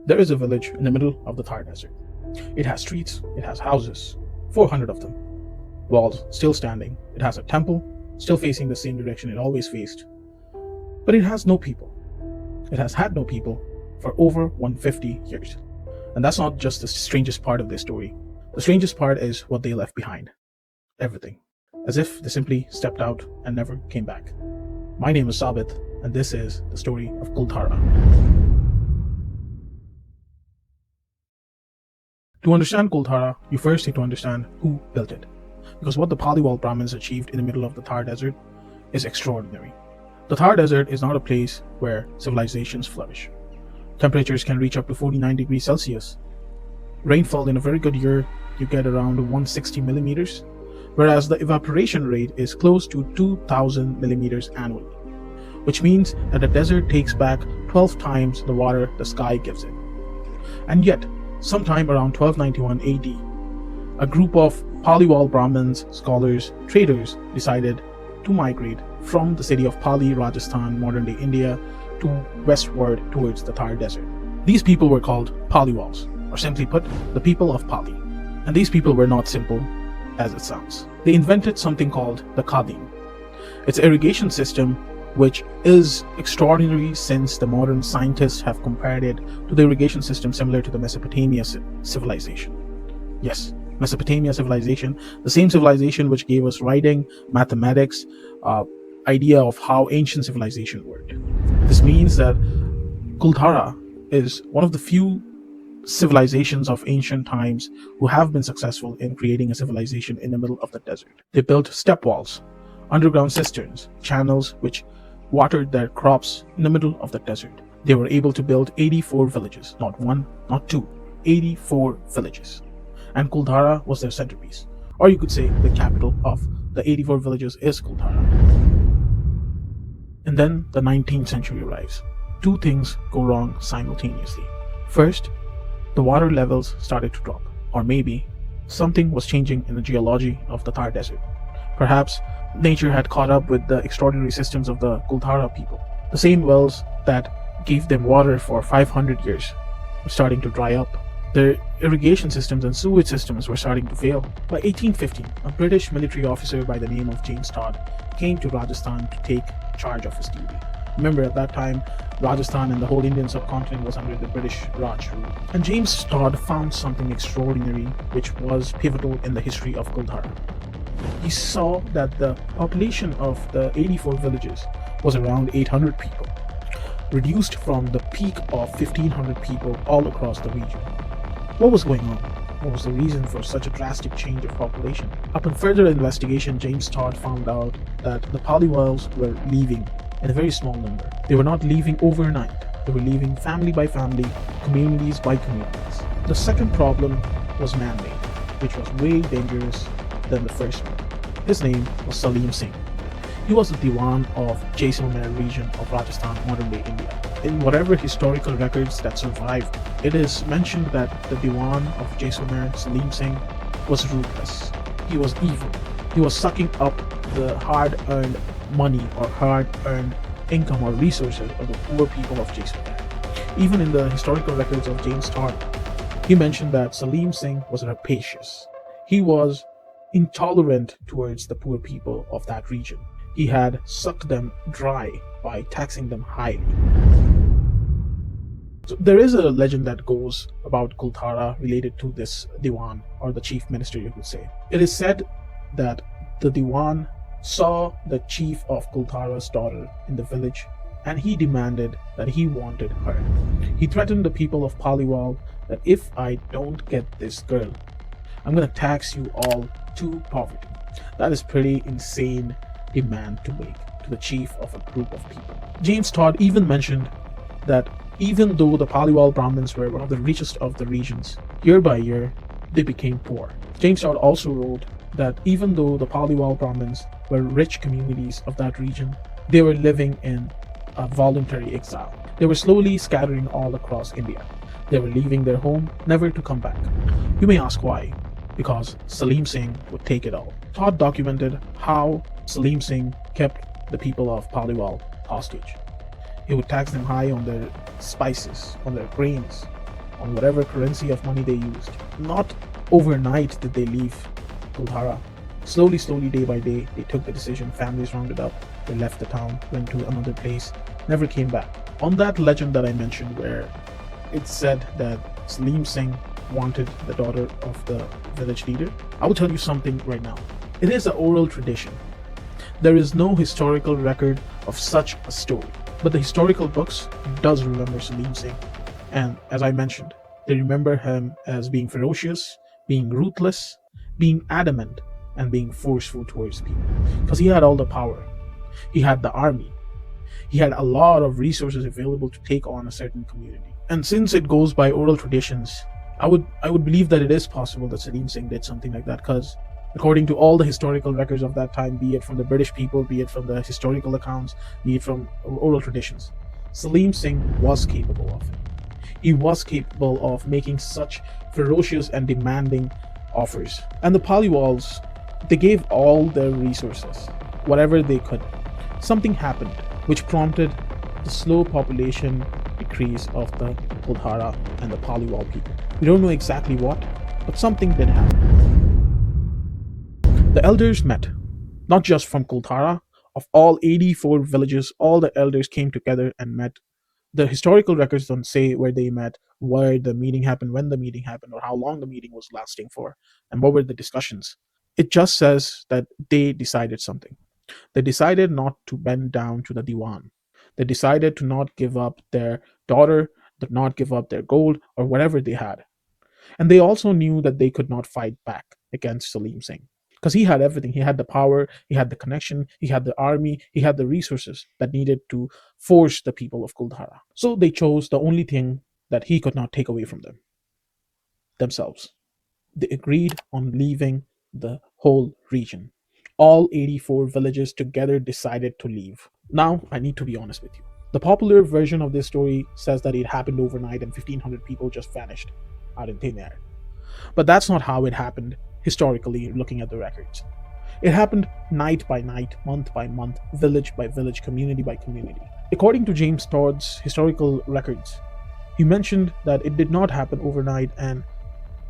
There is a village in the middle of the Thar desert. It has streets, it has houses, 400 of them, walls still standing. It has a temple, still facing the same direction it always faced. But it has no people. It has had no people for over 150 years. And that's not just the strangest part of their story. The strangest part is what they left behind. Everything. As if they simply stepped out and never came back. My name is Sabit, and this is the story of Kuldhara. To understand Kuldhara, you first need to understand who built it. Because what the Paliwal Brahmins achieved in the middle of the Thar desert is extraordinary. The Thar desert is not a place where civilizations flourish. Temperatures can reach up to 49 degrees Celsius. Rainfall in a very good year, you get around 160 millimeters, whereas the evaporation rate is close to 2000 millimeters annually, which means that the desert takes back 12 times the water the sky gives it. And yet, sometime around 1291 AD, a group of Paliwal Brahmins, scholars, traders decided to migrate from the city of Pali, Rajasthan, modern-day India, to westward towards the Thar desert. These people were called Paliwals, or simply put, the people of Pali. And these people were not simple as it sounds. They invented something called the Kadim. It's an irrigation system which is extraordinary since the modern scientists have compared it to the irrigation system similar to the Mesopotamia civilization. Yes, Mesopotamia civilization, the same civilization which gave us writing, mathematics, idea of how ancient civilization worked. This means that Kuldhara is one of the few civilizations of ancient times who have been successful in creating a civilization in the middle of the desert. They built step walls, underground cisterns, channels which watered their crops in the middle of the desert. They were able to build 84 villages, not one, not two, 84 villages. And Kuldhara was their centerpiece. Or you could say the capital of the 84 villages is Kuldhara. And then the 19th century arrives. Two things go wrong simultaneously. First, the water levels started to drop. Or maybe something was changing in the geology of the Thar desert. Perhaps nature had caught up with the extraordinary systems of the Kuldhara people. The same wells that gave them water for 500 years were starting to dry up. Their irrigation systems and sewage systems were starting to fail. By 1815, a British military officer by the name of James Todd came to Rajasthan to take charge of his duty. Remember, at that time, Rajasthan and the whole Indian subcontinent was under the British Raj rule. And James Todd found something extraordinary which was pivotal in the history of Kuldhara. He saw that the population of the 84 villages was around 800 people, reduced from the peak of 1500 people all across the region. What was going on? What was the reason for such a drastic change of population? Upon further investigation, James Todd found out that the Paliwals were leaving in a very small number. They were not leaving overnight. They were leaving family by family, communities by communities. The second problem was man-made, which was way dangerous than the first one. His name was Salem Singh. He was the Diwan of Jaisalmer region of Rajasthan, modern-day India. In whatever historical records that survived, it is mentioned that the Diwan of Jaisalmer, Salem Singh, was ruthless. He was evil. He was sucking up the hard-earned money or hard-earned income or resources of the poor people of Jaisalmer. Even in the historical records of James Todd, he mentioned that Salem Singh was rapacious. He was intolerant towards the poor people of that region. He had sucked them dry by taxing them highly. So there is a legend that goes about Kuldhara related to this Diwan, or the chief minister you could say. It is said that the Diwan saw the chief of Kuldhara's daughter in the village and he demanded that he wanted her. He threatened the people of Paliwal that if I don't get this girl, I'm gonna tax you all to poverty. That is pretty insane demand to make to the chief of a group of people. James Todd even mentioned that even though the Paliwal Brahmins were one of the richest of the regions, year by year they became poor. James Todd also wrote that even though the Paliwal Brahmins were rich communities of that region, they were living in a voluntary exile. They were slowly scattering all across India. They were leaving their home, never to come back. You may ask why. Because Salem Singh would take it all. Todd documented how Salem Singh kept the people of Paliwal hostage. He would tax them high on their spices, on their grains, on whatever currency of money they used. Not overnight did they leave Kuldhara. Slowly, day by day, they took the decision. Families rounded up, they left the town, went to another place, never came back. On that legend that I mentioned, where it said that Salem Singh wanted the daughter of the village leader, I will tell you something right now. It is an oral tradition. There is no historical record of such a story, but the historical books does remember Salem Singh, and as I mentioned, they remember him as being ferocious, being ruthless, being adamant, and being forceful towards people. Because he had all the power, he had the army, he had a lot of resources available to take on a certain community. And since it goes by oral traditions, I would believe that it is possible that Salem Singh did something like that, because according to all the historical records of that time, be it from the British people, be it from the historical accounts, be it from oral traditions, Salem Singh was capable of it. He was capable of making such ferocious and demanding offers. And the Paliwals, they gave all their resources, whatever they could. Something happened which prompted the slow population decrease of the Kuldhara and the Paliwal people. We don't know exactly what, but something did happen. The elders met, not just from Kuldhara, of all 84 villages, all the elders came together and met. The historical records don't say where they met, where the meeting happened, when the meeting happened, or how long the meeting was lasting for, and what were the discussions. It just says that they decided something. They decided not to bend down to the Diwan. They decided to not give up their daughter, to not give up their gold, or whatever they had. And they also knew that they could not fight back against Salem Singh, because he had everything. He had the power, he had the connection, he had the army, he had the resources that needed to force the people of Kuldhara. So they chose the only thing that he could not take away from them: themselves. They agreed on leaving the whole region. All 84 villages together decided to leave. Now, I need to be honest with you. The popular version of this story says that it happened overnight and 1,500 people just vanished out in thin air. But that's not how it happened historically, looking at the records. It happened night by night, month by month, village by village, community by community. According to James Todd's historical records, he mentioned that it did not happen overnight, and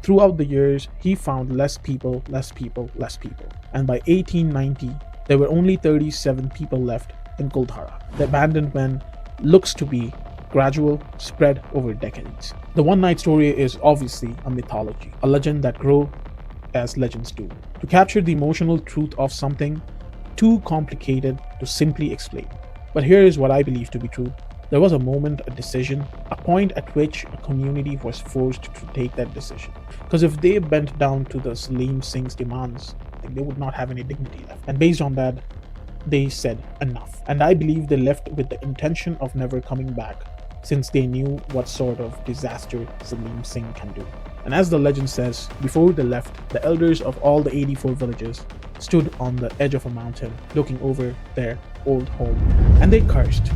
throughout the years, he found less people. And by 1890, there were only 37 people left in Kuldhara. The abandonment looks to be gradual, spread over decades. The one night story is obviously a mythology, a legend that grows as legends do, to capture the emotional truth of something too complicated to simply explain. But here is what I believe to be true. There was a moment, a decision, a point at which a community was forced to take that decision. Because if they bent down to the Salem Singh's demands, then they would not have any dignity left. And based on that, they said enough. And I believe they left with the intention of never coming back, since they knew what sort of disaster Salem Singh can do. And as the legend says, before they left, the elders of all the 84 villages stood on the edge of a mountain looking over their old home. And they cursed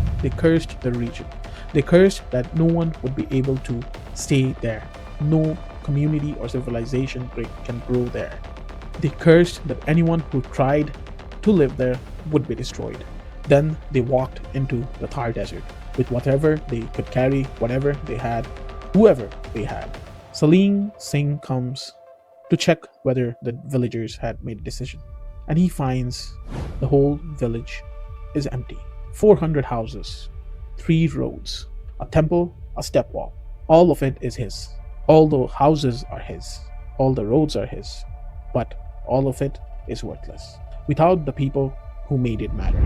the region. They cursed that no one would be able to stay there. No community or civilization can grow there. They cursed that anyone who tried to live there would be destroyed. Then they walked into the Thar desert with whatever they could carry, whatever they had, whoever they had. Salem Singh comes to check whether the villagers had made a decision, and he finds the whole village is empty. 400 houses, 3 roads, a temple, a step wall. All of it is his. All the houses are his. All the roads are his. But all of it is worthless without the people who made it matter.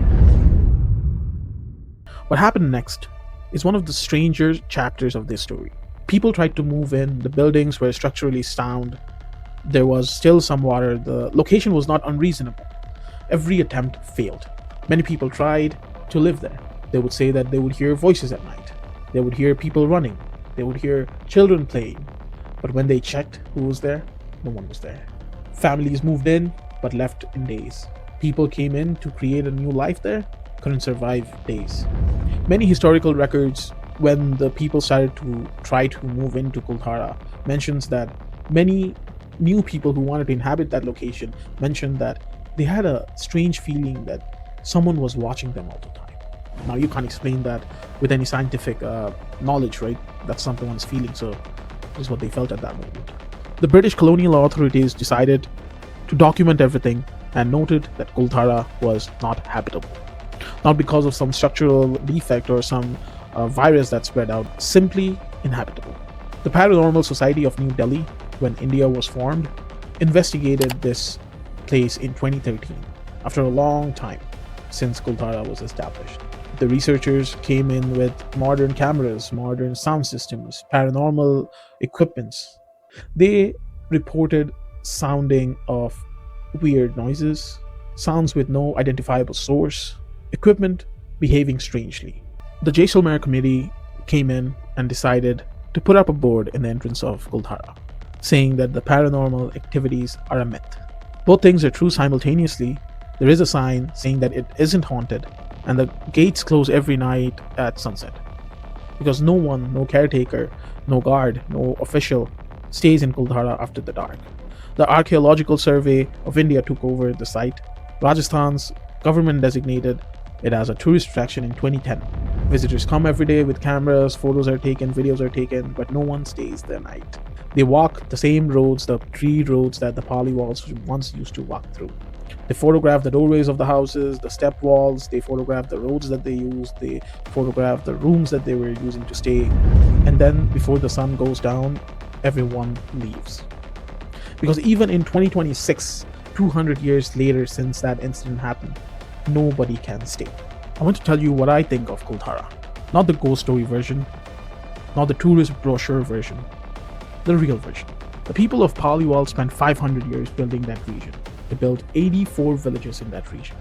What happened next is one of the stranger chapters of this story. People tried to move in, the buildings were structurally sound, there was still some water, the location was not unreasonable. Every attempt failed. Many people tried to live there. They would say that they would hear voices at night, they would hear people running, they would hear children playing. But when they checked who was there, no one was there. Families moved in, but left in days. People came in to create a new life there, couldn't survive days. Many historical records, when the people started to try to move into Kuldhara, mentions that many new people who wanted to inhabit that location mentioned that they had a strange feeling that someone was watching them all the time. Now, you can't explain that with any scientific knowledge, right? That's something one's feeling, so this is what they felt at that moment. The British colonial authorities decided to document everything and noted that Kuldhara was not habitable. Not because of some structural defect or some virus that spread out, simply inhabitable. The Paranormal Society of New Delhi, when India was formed, investigated this place in 2013, after a long time since Kuldhara was established. The researchers came in with modern cameras, modern sound systems, paranormal equipments. They reported sounding of weird noises, sounds with no identifiable source, equipment behaving strangely. The Jaisalmer committee came in and decided to put up a board in the entrance of Kuldhara, saying that the paranormal activities are a myth. Both things are true simultaneously. There is a sign saying that it isn't haunted, and the gates close every night at sunset. Because no one, no caretaker, no guard, no official stays in Kuldhara after the dark. The Archaeological Survey of India took over the site. Rajasthan's government designated it as a tourist attraction in 2010. Visitors come every day with cameras, photos are taken, videos are taken, but no one stays the night. They walk the same roads, the tree roads that the Paliwals once used to walk through. They photograph the doorways of the houses, the step walls, they photograph the roads that they used, they photograph the rooms that they were using to stay. And then, before the sun goes down, everyone leaves. Because even in 2026, 200 years later since that incident happened, nobody can stay. I want to tell you what I think of Kuldhara. Not the ghost story version, not the tourist brochure version, the real version. The people of Paliwal spent 500 years building that region. They built 84 villages in that region,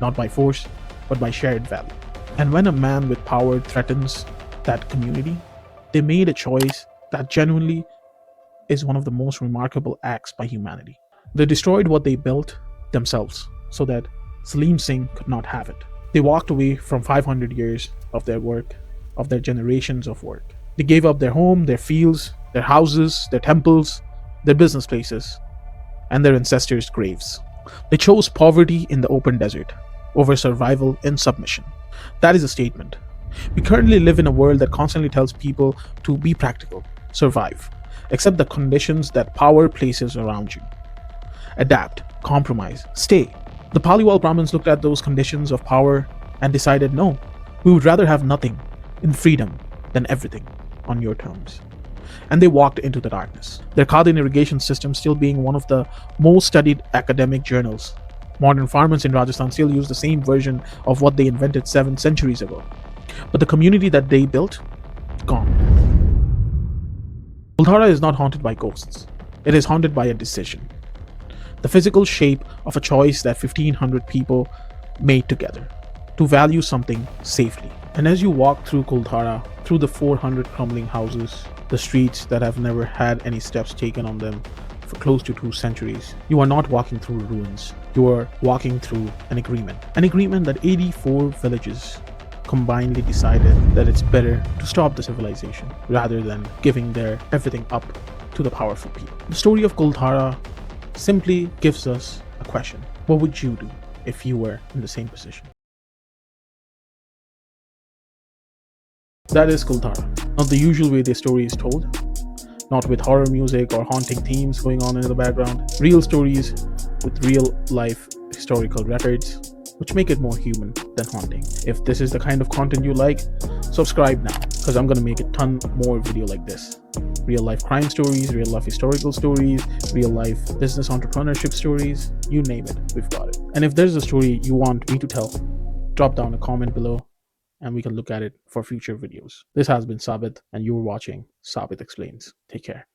not by force, but by shared value. And when a man with power threatens that community, they made a choice that genuinely is one of the most remarkable acts by humanity. They destroyed what they built themselves so that Salem Singh could not have it. They walked away from 500 years of their work, of their generations of work. They gave up their home, their fields, their houses, their temples, their business places, and their ancestors' graves. They chose poverty in the open desert over survival in submission. That is a statement. We currently live in a world that constantly tells people to be practical, survive, accept the conditions that power places around you, adapt, compromise, stay. The Paliwal Brahmins looked at those conditions of power and decided, no, we would rather have nothing in freedom than everything on your terms. And they walked into the darkness. Their Khadan irrigation system still being one of the most studied academic journals. Modern farmers in Rajasthan still use the same version of what they invented 7 centuries ago. But the community that they built, gone. Kuldhara is not haunted by ghosts. It is haunted by a decision. The physical shape of a choice that 1500 people made together to value something safely. And as you walk through Kuldhara, through the 400 crumbling houses, the streets that have never had any steps taken on them for close to 2 centuries, you are not walking through ruins. You are walking through an agreement that 84 villages combinedly decided that it's better to stop the civilization rather than giving their everything up to the powerful people. The story of Kuldhara simply gives us a question. What would you do if you were in the same position? That is Kuldhara. Not the usual way the story is told, not with horror music or haunting themes going on in the background. Real stories with real life historical records, which make it more human than haunting. If this is the kind of content you like, subscribe now, because I'm gonna make a ton more video like this. Real life crime stories, real life historical stories, real life business entrepreneurship stories, you name it, we've got it. And if there's a story you want me to tell, drop down a comment below and we can look at it for future videos. This has been Sabit and you were watching Sabit Explains. Take care.